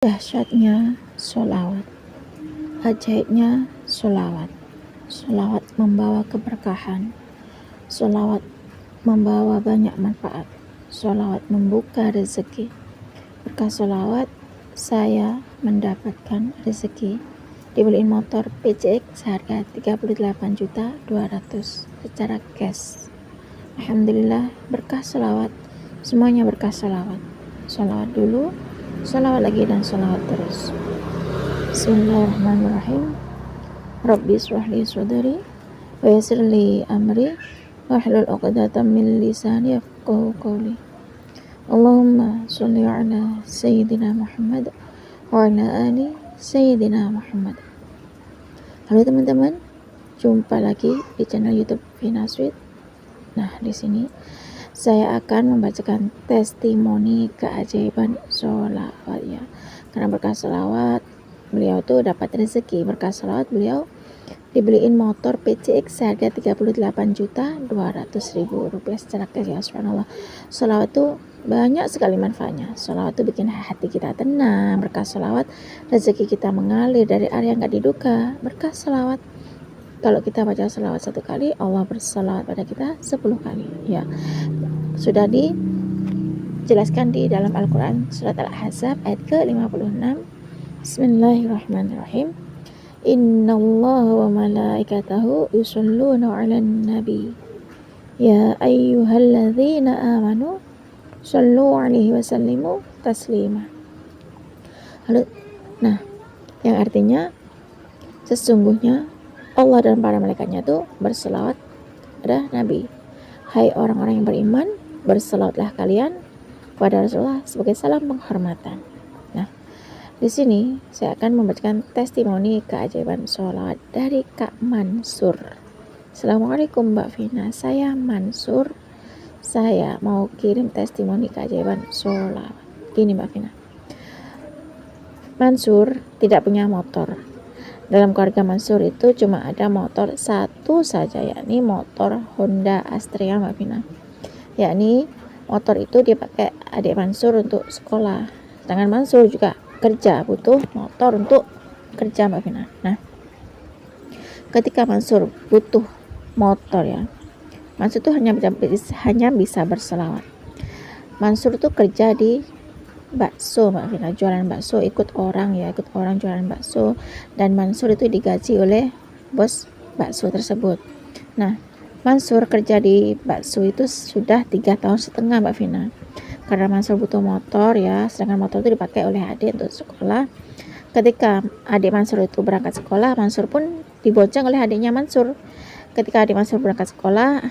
Dahsyatnya sholawat, ajaibnya sholawat. Sholawat membawa keberkahan, sholawat membawa banyak manfaat, sholawat membuka rezeki. Berkah sholawat saya mendapatkan rezeki, dibeliin motor PCX seharga 38.200.000 secara cash. Alhamdulillah, berkah sholawat, semuanya berkah sholawat. Sholawat dulu, sholawat lagi, dan sholawat terus. Bismillahirrahmanirrahim. Rabbi shrah li sadri wa yassir li amri wahlul 'uqdatam min lisani yafqahu qawli. Allahumma sholli ala sayyidina Muhammad wa ala ali sayyidina Muhammad. Halo teman-teman, jumpa lagi di channel YouTube Vina Sweet. Nah, di sini saya akan membacakan testimoni keajaiban sholawat ya. Karena berkah sholawat beliau tuh dapat rezeki, berkah sholawat beliau dibeliin motor PCX seharga 38.200.000 rupiah secara cash ya. Subhanallah, sholawat tuh banyak sekali manfaatnya. Sholawat tuh bikin hati kita tenang. Berkah sholawat rezeki kita mengalir dari area yang gak diduga. Berkah sholawat, kalau kita baca sholawat 1 kali, Allah bersalawat pada kita 10 kali ya. Sudah dijelaskan di dalam Al-Quran surat Al-Ahzab ayat ke-56. Bismillahirrahmanirrahim. Innallaha wa malaikatahu yusholluna 'alan nabi ya ayyuhalladzina amanu shallu 'alaihi wa sallimu taslima. Nah, yang artinya sesungguhnya Allah dan para malaikatnya itu berselawat pada Nabi. Hai orang-orang yang beriman, berselawatlah kalian kepada Rasulullah sebagai salam penghormatan. Nah, di sini saya akan membacakan testimoni keajaiban sholawat dari Kak Mansur. Assalamualaikum Mbak Vina, saya Mansur. Saya mau kirim testimoni keajaiban sholawat. Gini Mbak Vina, Mansur tidak punya motor. Dalam keluarga Mansur itu cuma ada motor satu saja, yakni motor Honda Astrea Mbak Vina. Yakni motor itu dipakai adik Mansur untuk sekolah. Sedangkan Mansur juga kerja, butuh motor untuk kerja Mbak Vina. Nah, ketika Mansur butuh motor ya, Mansur itu hanya bisa berselawat. Mansur itu kerja di bakso Mbak Vina, jualan bakso, ikut orang jualan bakso, dan Mansur itu digaji oleh bos bakso tersebut. Nah, Mansur kerja di bakso itu sudah 3,5 tahun Mbak Vina. Karena Mansur butuh motor ya, sedangkan motor itu dipakai oleh adik untuk sekolah. Ketika adik Mansur itu berangkat sekolah, Mansur pun dibonceng oleh adiknya Mansur. Ketika adik Mansur berangkat sekolah,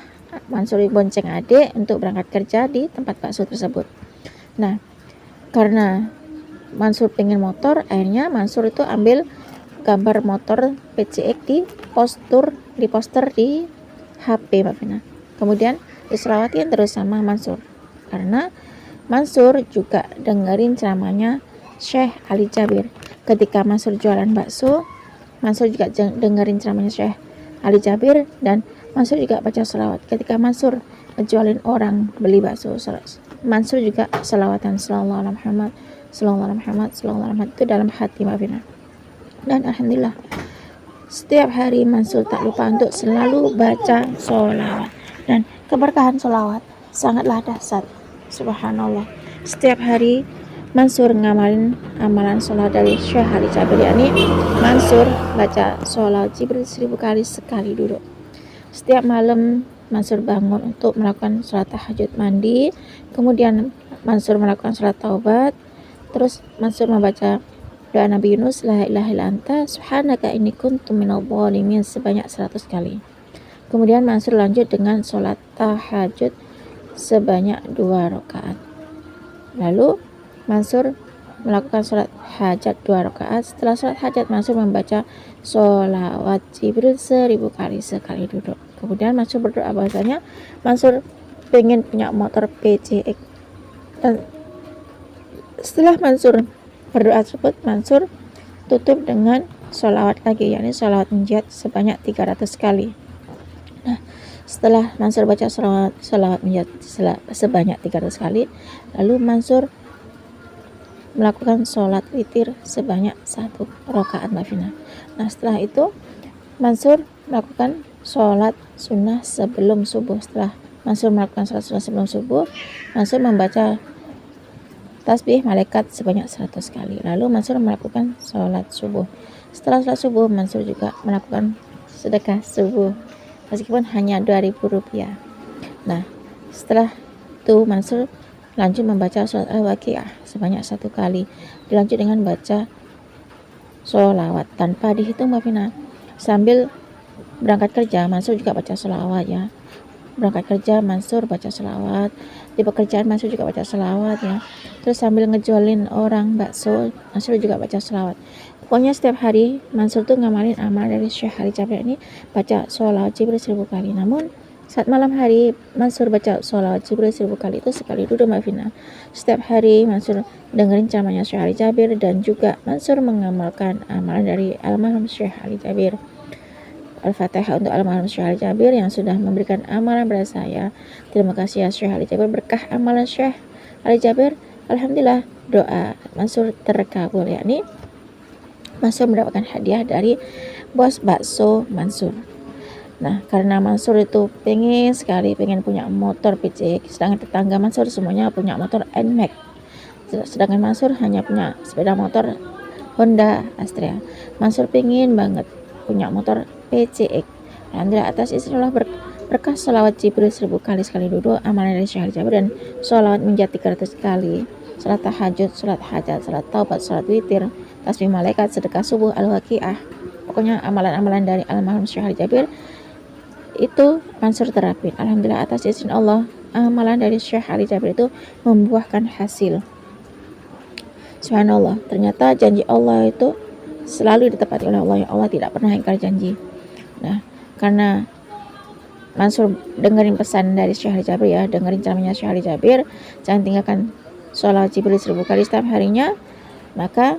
Mansur bonceng adik untuk berangkat kerja di tempat bakso tersebut. Nah, karena Mansur pengen motor, akhirnya Mansur itu ambil gambar motor PCX di poster di HP Mbak Vina. Kemudian diselawatin terus sama Mansur. Karena Mansur juga dengerin ceramahnya Syekh Ali Jabir. Ketika Mansur jualan bakso, Mansur juga dengerin ceramahnya Syekh Ali Jabir, dan Mansur juga baca selawat. Ketika Mansur ngejualin orang beli bakso, Mansur juga selawatan sallallahu alaihi Muhammad, sallallahu alaihi Muhammad, sallallahu alaihi Muhammad, itu dalam hati Mbak Vina. Dan alhamdulillah, setiap hari Mansur tak lupa untuk selalu baca sholawat. Dan keberkahan sholawat sangatlah dahsyat. Subhanallah, setiap hari Mansur ngamalin amalan sholawat dari Syekh Ali Jabir, yakni Mansur baca sholawat Jibril 1000 kali sekali duduk. Setiap malam Mansur bangun untuk melakukan sholat tahajud, mandi, kemudian Mansur melakukan sholat taubat, terus Mansur membaca doa Nabi Yunus, la ilaha illa anta subhanaka inni kuntu minadh dhalimin sebanyak 100 kali. Kemudian Mansur lanjut dengan sholat tahajud sebanyak 2 rakaat. Lalu Mansur melakukan sholat hajat 2 rakaat. Setelah sholat hajat, Mansur membaca sholawat Jibril 1000 kali sekali duduk. Kemudian Mansur berdoa bahwasanya Mansur pengen punya motor PCX. Dan setelah Mansur berdoa tersebut, Mansur tutup dengan sholawat lagi, yakni sholawat munjiat sebanyak 300 kali. Nah, setelah Mansur baca sholawat munjiat sebanyak 300 kali, lalu Mansur melakukan sholat witir sebanyak 1 rakaat Mbak Vina. Nah setelah itu Mansur melakukan sholat sunnah sebelum subuh. Setelah Mansur melakukan sholat sunnah sebelum subuh, Mansur membaca tasbih malaikat sebanyak 100 kali. Lalu Mansur melakukan sholat subuh. Setelah sholat subuh, Mansur juga melakukan sedekah subuh meskipun hanya Rp2.000. Nah setelah itu Mansur lanjut membaca surat Al-Waqiah sebanyak 1 kali, dilanjut dengan baca sholawat tanpa dihitung Mbak Vina. Sambil berangkat kerja Mansur juga baca sholawat ya. Berangkat kerja Mansur baca sholawat, di pekerjaan Mansur juga baca sholawat ya. Terus sambil ngejualin orang bakso Mansur juga baca sholawat. Pokoknya setiap hari Mansur tuh ngamalin amal dari Syekh Ali Jabir ini, baca sholawat Jibril 1000 kali. Namun saat malam hari Mansur baca sholawat Jibril 1000 kali itu sekali duduk Mbak Vina. Setiap hari Mansur dengerin ceramahnya Syekh Ali Jabir, dan juga Mansur mengamalkan amalan dari almarhum Syekh Ali Jabir. Al-Fatihah untuk almarhum Syekh Ali Jabir yang sudah memberikan amalan pada saya. Terima kasih ya Syekh Ali Jabir, berkah amalan Syekh Ali Jabir, alhamdulillah doa Mansur terkabul, yakni Mansur mendapatkan hadiah dari bos bakso Mansur. Nah karena Mansur itu pengen punya motor PCX, sedangkan tetangga Mansur semuanya punya motor NMAX, sedangkan Mansur hanya punya sepeda motor Honda Astrea. Mansur pengen banget punya motor PCX. Alhamdulillah atas izin Allah berkah sholawat Jibril 1000 kali sekali duduk, amalan dari Syekh Ali Jabir, dan sholawat menjadi 300 kali, salat tahajud, salat hajat, salat taubat, salat witir, tasbih malaikat, sedekah subuh, Al-Waqiah. Pokoknya amalan-amalan dari almarhum Syekh Ali Jabir itu Mansur terapin. Alhamdulillah atas izin Allah, amalan dari Syekh Ali Jabir itu membuahkan hasil. Subhanallah, ternyata janji Allah itu selalu ditepati oleh Allah. Ya Allah tidak pernah ingkar janji. Nah karena Mansur dengerin pesan dari Syekh Ali Jabir ya, dengerin ceramahnya Syekh Ali Jabir, jangan tinggalkan sholat Jibril 1000 kali setiap harinya, maka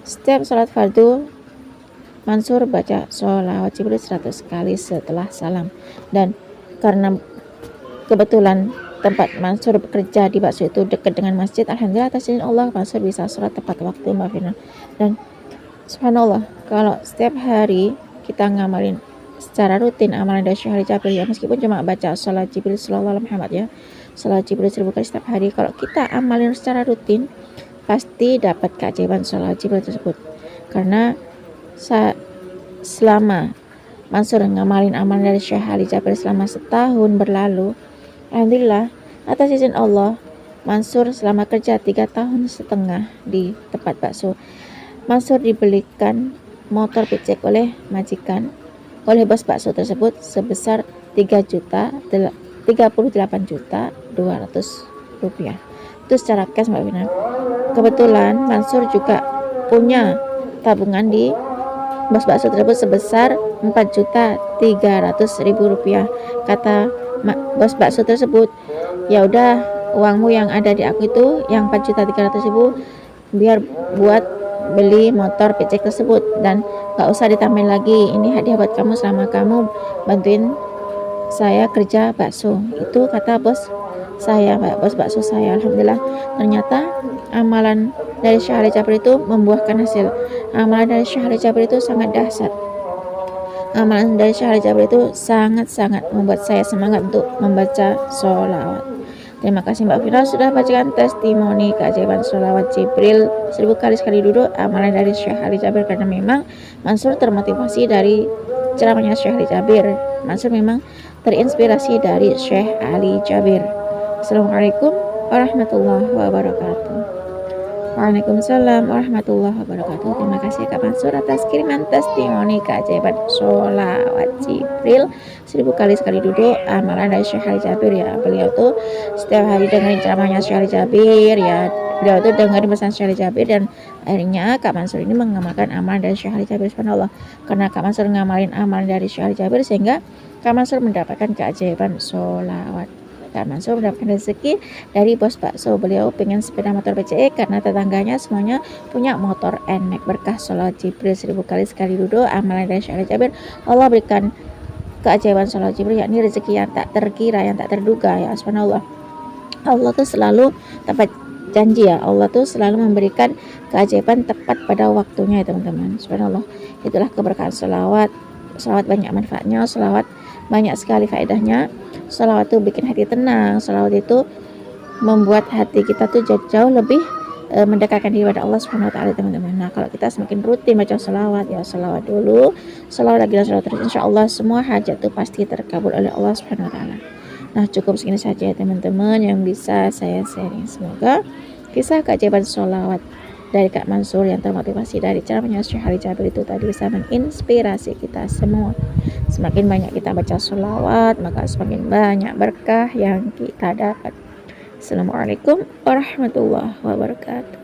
setiap sholat fardu Mansur baca sholawat Jibril 100 kali setelah salam. Dan karena kebetulan tempat Mansur bekerja di bakso itu dekat dengan masjid, alhamdulillah atas izin Allah Mansur bisa sholat tepat waktu Mbak Vina. Dan subhanallah, kalau setiap hari kita ngamalin secara rutin amalan dari Syekh Ali Jabir ya, meskipun cuma baca sholat Jibril sallallahu alaihi Muhammad ya, sholat Jibril 1000 kali setiap hari, kalau kita amalin secara rutin pasti dapat keajaiban sholat Jibril tersebut. Karena selama Mansur ngamalin amalan dari Syekh Ali Jabir selama setahun berlalu, alhamdulillah atas izin Allah Mansur selama kerja 3,5 tahun di tempat bakso, Mansur dibelikan motor PCX oleh majikan, oleh bos bakso tersebut sebesar 38.200.000 rupiah. Itu secara cash Mbak Vina. Kebetulan Mansur juga punya tabungan di bos bakso tersebut sebesar 4.300.000 rupiah. Kata bos bakso tersebut, ya udah uangmu yang ada di aku itu yang 4.300.000 biar buat beli motor PCX tersebut, dan gak usah ditambahin lagi, ini hadiah buat kamu selama kamu bantuin saya kerja bakso. Itu kata bos bakso saya. Alhamdulillah ternyata amalan dari Syekh Ali Jabir itu membuahkan hasil. Amalan dari Syekh Ali Jabir itu sangat dahsyat. Amalan dari Syekh Ali Jabir itu sangat-sangat membuat saya semangat untuk membaca sholawat. Terima kasih Mbak Vina sudah bacakan testimoni keajaiban sholawat Jibril 1000 kali sekali duduk, amalan dari Syekh Ali Jabir. Karena memang Mansur termotivasi dari ceramahnya Syekh Ali Jabir. Mansur memang terinspirasi dari Syekh Ali Jabir. Assalamualaikum warahmatullahi wabarakatuh. Waalaikumsalam warahmatullahi wabarakatuh. Terima kasih Kak Mansur atas kiriman testimoni keajaiban sholawat Jibril 1000 kali sekali duduk, amalan dari Syekh Ali Jabir ya. Beliau tuh setiap hari dengerin ceramahnya Syekh Ali Jabir ya. Beliau tuh dengerin pesan Syekh Ali Jabir, dan akhirnya Kak Mansur ini mengamalkan amalan dari Syekh Ali Jabir. Subhanallah, karena Kak Mansur ngamalin amalan dari Syekh Ali Jabir sehingga Kak Mansur mendapatkan keajaiban sholawat. Kak Mansur mendapatkan rezeki dari bos bakso. Beliau pengen sepeda motor PCX karena tetangganya semuanya punya motor NMAX. Berkah sholawat Jibril 1000 kali sekali duduk, amalan dari Syekh Ali Jabir, Allah berikan keajaiban sholawat Jibril, yakni rezeki yang tak terkira, yang tak terduga ya. Subhanallah, Allah tuh selalu tempat janji ya, Allah tuh selalu memberikan keajaiban tepat pada waktunya ya teman-teman. Subhanallah, itulah keberkahan selawat. Selawat banyak manfaatnya, selawat banyak sekali faedahnya. Selawat tuh bikin hati tenang, selawat itu membuat hati kita tuh jauh lebih mendekatkan diri pada Allah Subhanahu wa taala teman-teman. Nah, kalau kita semakin rutin baca selawat, ya selawat dulu, selawat lagi dan selawat terus, insyaallah semua hajat tuh pasti terkabul oleh Allah Subhanahu wa taala. Nah, cukup segini saja ya teman-teman yang bisa saya sharing. Semoga kisah keajaiban selawat dari Kak Mansur yang termotivasi dari ceramahnya Syekh Ali Jabir itu tadi bisa menginspirasi kita semua. Semakin banyak kita baca selawat, maka semakin banyak berkah yang kita dapat. Assalamualaikum warahmatullahi wabarakatuh.